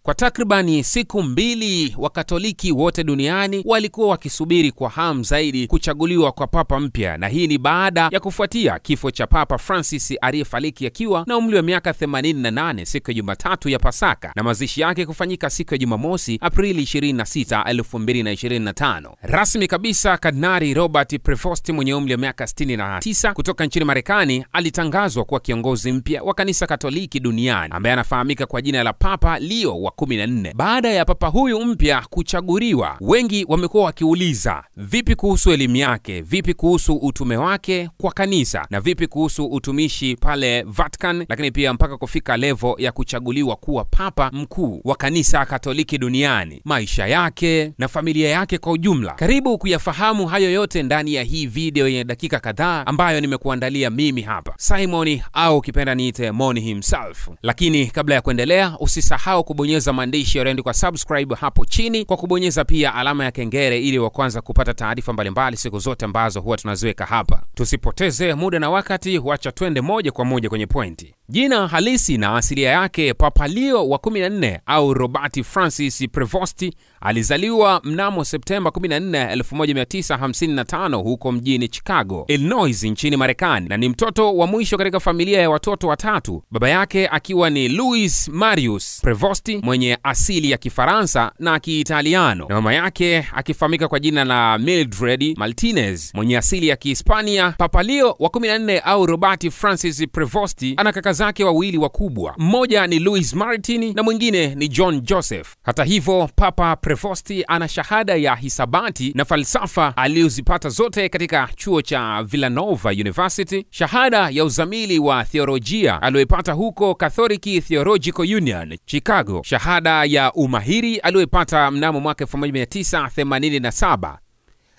Kwa takribani siku mbili, Wakatoliki wote duniani walikuwa wakisubiri kwa hamu zaidi kuchaguliwa kwa papa mpya, na hii ni baada ya kufuatia kifo cha Papa Francis aliyefariki akiwa na umri wa miaka 88 siku ya Jumatatu ya Pasaka, na mazishi yake kufanyika siku ya Jumamosi Aprili 26, 2025. Rasmi kabisa, Kardinali Robert Prevost mwenye umri wa miaka 69 kutoka nchini Marekani alitangazwa kuwa kiongozi mpya wa kanisa Katoliki duniani, ambaye anafahamika kwa jina la Papa Leo wa 14. Baada ya papa huyu mpya kuchaguliwa, wengi wamekuwa wakiuliza vipi kuhusu elimu yake, vipi kuhusu utume wake kwa kanisa, na vipi kuhusu utumishi pale Vatican, lakini pia mpaka kufika level ya kuchaguliwa kuwa papa mkuu wa kanisa Katoliki duniani, maisha yake na familia yake kwa ujumla. Karibu kuyafahamu hayo yote ndani ya hii video yenye dakika kadhaa ambayo nimekuandalia mimi hapa, Simon au kipenda niite Moni himself. Lakini kabla ya kuendelea, usisahau kubonyeza maandishi yaliyoandikwa subscribe hapo chini, kwa kubonyeza pia alama ya kengele ili wa kwanza kupata taarifa mbalimbali siku zote ambazo huwa tunaziweka hapa. Tusipoteze muda na wakati, wacha twende moja kwa moja kwenye pointi. Jina halisi na asilia yake Papa Leo wa 14 au Robert Francis Prevost alizaliwa mnamo Septemba 14, 1955 huko mjini Chicago, Illinois nchini Marekani, na ni mtoto wa mwisho katika familia ya watoto watatu, baba yake akiwa ni Louis Marius Prevost mwenye asili ya Kifaransa na Kiitaliano, na mama yake akifahamika kwa jina la Mildred Martinez mwenye asili ya Kihispania. Papa Leo wa 14 au Robert Francis Prevost ana kaka zake wawili wakubwa, mmoja ni Louis Martin na mwingine ni John Joseph. Hata hivyo, Papa Prevost ana shahada ya hisabati na falsafa alizopata zote katika chuo cha Villanova University, shahada ya uzamili wa theolojia aliyopata huko Catholic Theological Union Chicago, shahada ya umahiri aliyopata mnamo mwaka 1987,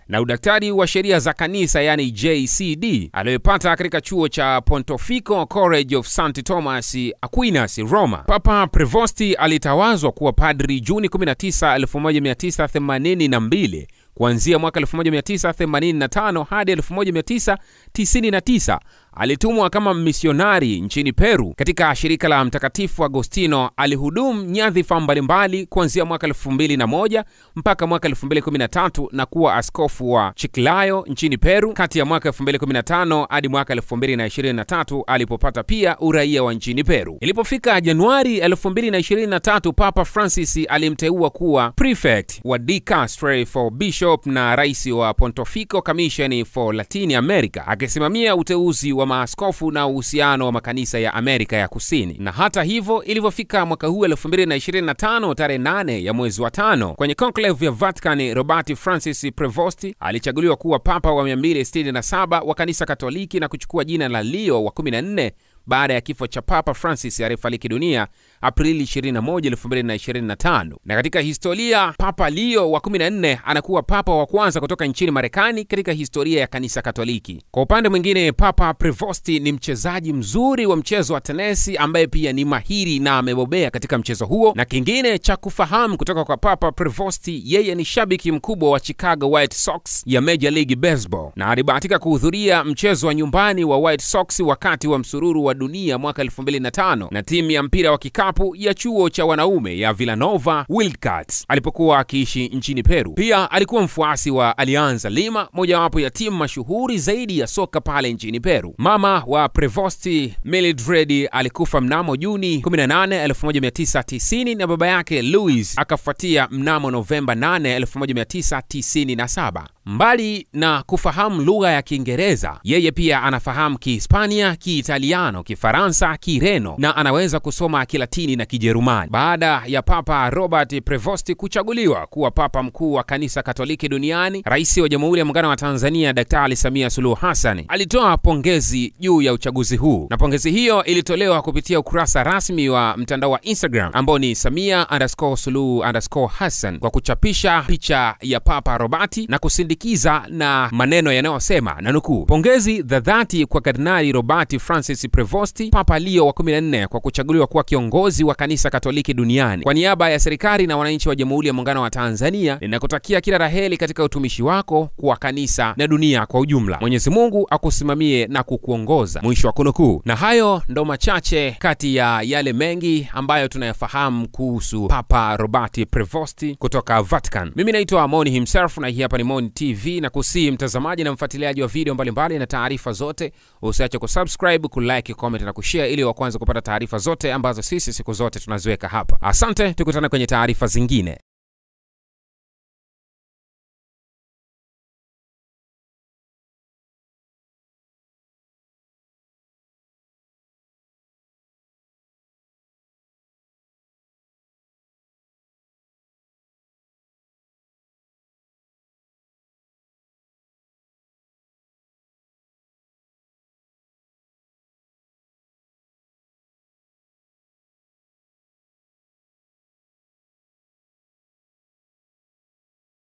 na udaktari wa sheria za kanisa yani JCD aliyopata katika chuo cha Pontifical College of St. Thomas Aquinas Roma. Papa Prevost alitawazwa kuwa padri Juni 19, 1982. Kuanzia mwaka 1985 hadi 1999 alitumwa kama misionari nchini Peru katika shirika la Mtakatifu Agostino. Alihudumu nyadhifa mbalimbali kuanzia mwaka 2001 mpaka mwaka 2013 na kuwa askofu wa Chiclayo nchini Peru kati ya mwaka 2015 hadi mwaka 2023 alipopata pia uraia wa nchini Peru. Ilipofika Januari 2023, Papa Francis alimteua kuwa prefect wa Dicastery for Bishop na rais wa Pontifical Commission for Latin America, akisimamia uteuzi wa maaskofu na uhusiano wa makanisa ya Amerika ya Kusini. Na hata hivyo, ilivyofika mwaka huu 2025 tarehe 8 ya mwezi wa 5 kwenye conclave ya Vatican, Robert Francis Prevost alichaguliwa kuwa papa wa 267 wa kanisa Katoliki na kuchukua jina la Leo wa 14 baada ya kifo cha Papa Francis aliyefariki dunia Aprili 21, 2025. Na katika historia, Papa Leo wa 14 anakuwa papa wa kwanza kutoka nchini Marekani katika historia ya kanisa Katoliki. Kwa upande mwingine, Papa Prevost ni mchezaji mzuri wa mchezo wa tenisi ambaye pia ni mahiri na amebobea katika mchezo huo. Na kingine cha kufahamu kutoka kwa Papa Prevost, yeye ni shabiki mkubwa wa Chicago White Sox ya Major League Baseball, na alibahatika kuhudhuria mchezo wa nyumbani wa White Sox wakati wa msururu wa dunia mwaka 2005 na timu ya mpira wa kikapu ya chuo cha wanaume ya Villanova Wildcats alipokuwa akiishi nchini Peru. Pia alikuwa mfuasi wa Alianza Lima, mojawapo ya timu mashuhuri zaidi ya soka pale nchini Peru. Mama wa Prevost, Mildred, alikufa mnamo Juni 18, 1990 na baba yake Louis akafuatia mnamo Novemba 8, 1997. Mbali na kufahamu lugha ya Kiingereza, yeye pia anafahamu Kihispania, Kiitaliano, Kifaransa, Kireno na anaweza kusoma Kilatini na Kijerumani. Baada ya Papa Robert Prevost kuchaguliwa kuwa papa mkuu wa kanisa Katoliki duniani, Rais wa Jamhuri ya Muungano wa Tanzania Daktari Samia Suluhu Hassan alitoa pongezi juu ya uchaguzi huu, na pongezi hiyo ilitolewa kupitia ukurasa rasmi wa mtandao wa Instagram ambao ni Samia_Suluhu_Hassan kwa kuchapisha picha ya Papa Robert na kusindika akasindikiza na maneno yanayosema, na nukuu, pongezi za dhati kwa Kardinali Robert Francis Prevost, Papa Leo wa 14 kwa kuchaguliwa kuwa kiongozi wa kanisa Katoliki duniani. Kwa niaba ya serikali na wananchi wa Jamhuri ya Muungano wa Tanzania, ninakutakia kila laheri katika utumishi wako kwa kanisa na dunia kwa ujumla. Mwenyezi Mungu akusimamie na kukuongoza. Mwisho wa kunukuu. Na hayo ndo machache kati ya yale mengi ambayo tunayafahamu kuhusu Papa Robert Prevost kutoka Vatican. Mimi naitwa Moni himself na hii hapa ni Moni TV, na kusii mtazamaji na mfuatiliaji wa video mbalimbali na taarifa zote, usiache kusubscribe, kulike, comment na kushare ili wa kwanza kupata taarifa zote ambazo sisi siku zote tunaziweka hapa. Asante, tukutane kwenye taarifa zingine.